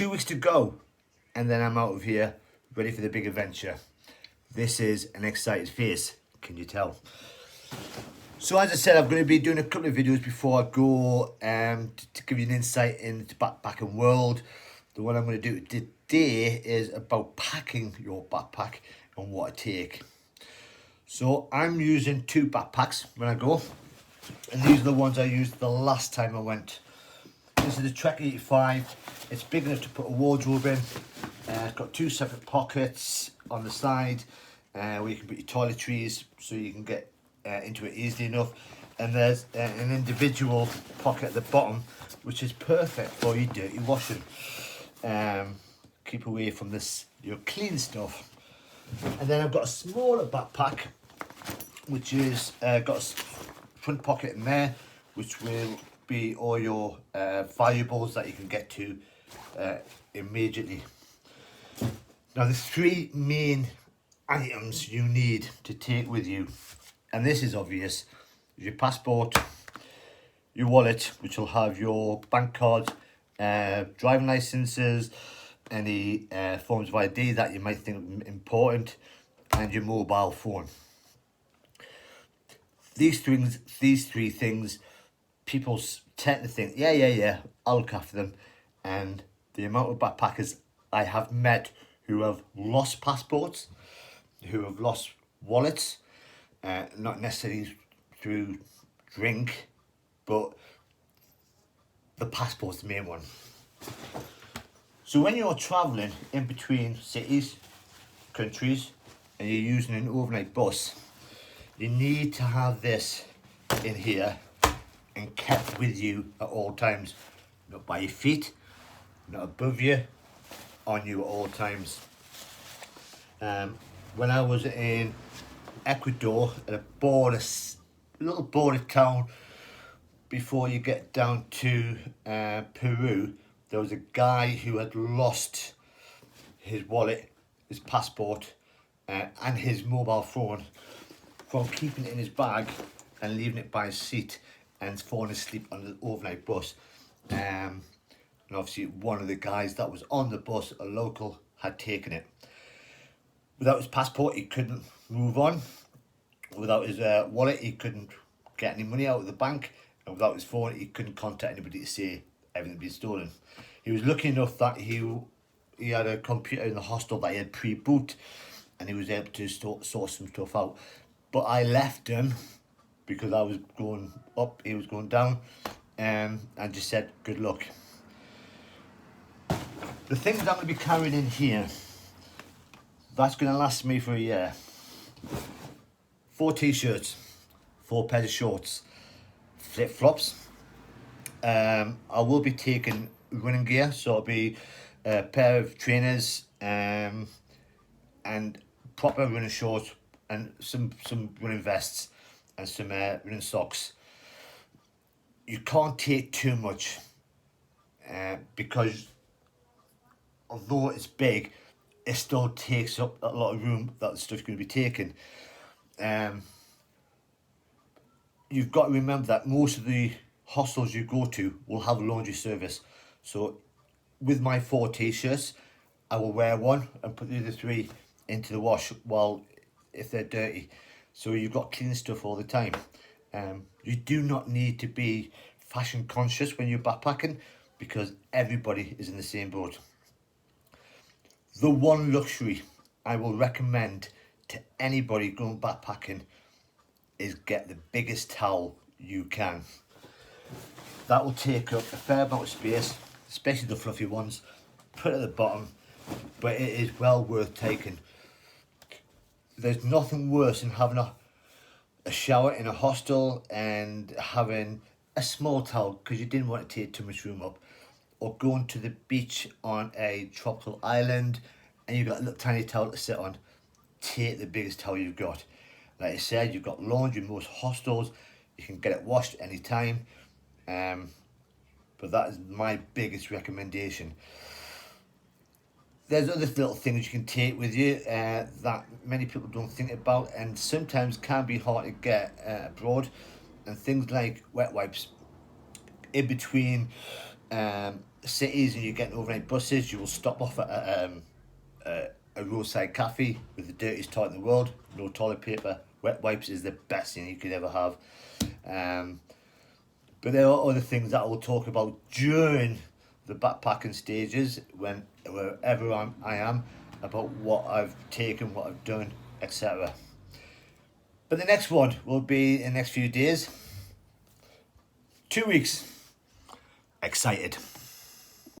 2 weeks to go, and then I'm out of here, ready for the big adventure. This is an excited face, can you tell? So as I said, I'm going to be doing a couple of videos before I go to give you an insight into backpacking world. The one I'm going to do today is about packing your backpack and what to take. So I'm using 2 backpacks when I go, and these are the ones I used the last time I went. This is the Trek 85. It's big enough to put a wardrobe in. It's got 2 separate pockets on the side where you can put your toiletries so you can get into it easily enough. And there's an individual pocket at the bottom, which is perfect for your dirty washing. Keep away from this your clean stuff. And then I've got a smaller backpack, which is got a front pocket in there, which will be all your valuables that you can get to immediately. Now there's 3 main items you need to take with you, and this is obvious: your passport, your wallet, which will have your bank cards, driving licenses, any forms of ID that you might think important, and your mobile phone. These 3 things, people tend to think, yeah, I'll look after them. And the amount of backpackers I have met who have lost passports, who have lost wallets, not necessarily through drink, but the passport's the main one. So when you're travelling in between cities, countries, and you're using an overnight bus, you need to have this in here and kept with you at all times. Not by your feet, not above you, on you at all times. When I was in Ecuador, at a little border town before you get down to Peru, there was a guy who had lost his wallet, his passport, and his mobile phone from keeping it in his bag and leaving it by his seat and falling asleep on the overnight bus. And obviously one of the guys that was on the bus, a local, had taken it. Without his passport, he couldn't move on. Without his wallet, he couldn't get any money out of the bank. And without his phone, he couldn't contact anybody to say everything had been stolen. He was lucky enough that he had a computer in the hostel that he had pre-boot, and he was able to sort some stuff out. But I left him because I was going up, he was going down, and just said, good luck. The things I'm going to be carrying in here, that's going to last me for a year. 4 t-shirts, 4 pairs of shorts, flip-flops. I will be taking running gear, so it'll be a pair of trainers and proper running shorts and some running vests and some running socks. You can't take too much because although it's big, it still takes up a lot of room that the stuff's going to be taken. You've got to remember that most of the hostels you go to will have a laundry service. So with my 4 t-shirts, I will wear one and put the other 3 into the wash if they're dirty. So you've got clean stuff all the time. You do not need to be fashion conscious when you're backpacking because everybody is in the same boat. The one luxury I will recommend to anybody going backpacking is get the biggest towel you can. That will take up a fair amount of space, especially the fluffy ones. Put it at the bottom, but it is well worth taking. There's nothing worse than having a shower in a hostel and having a small towel because you didn't want to take too much room up, or going to the beach on a tropical island and you've got a little tiny towel to sit on. Take the biggest towel you've got. Like I said, you've got laundry in most hostels. You can get it washed any time. But that is my biggest recommendation. There's other little things you can take with you that many people don't think about and sometimes can be hard to get abroad. And things like wet wipes in between cities and you're getting overnight buses, you will stop off at a roadside cafe with the dirtiest toilet in the world. No toilet paper. Wet wipes is the best thing you could ever have. But there are other things that I will talk about during the backpacking stages, wherever I am, about what I've taken, what I've done, etc. But the next one will be in the next few days. 2 weeks. Excited.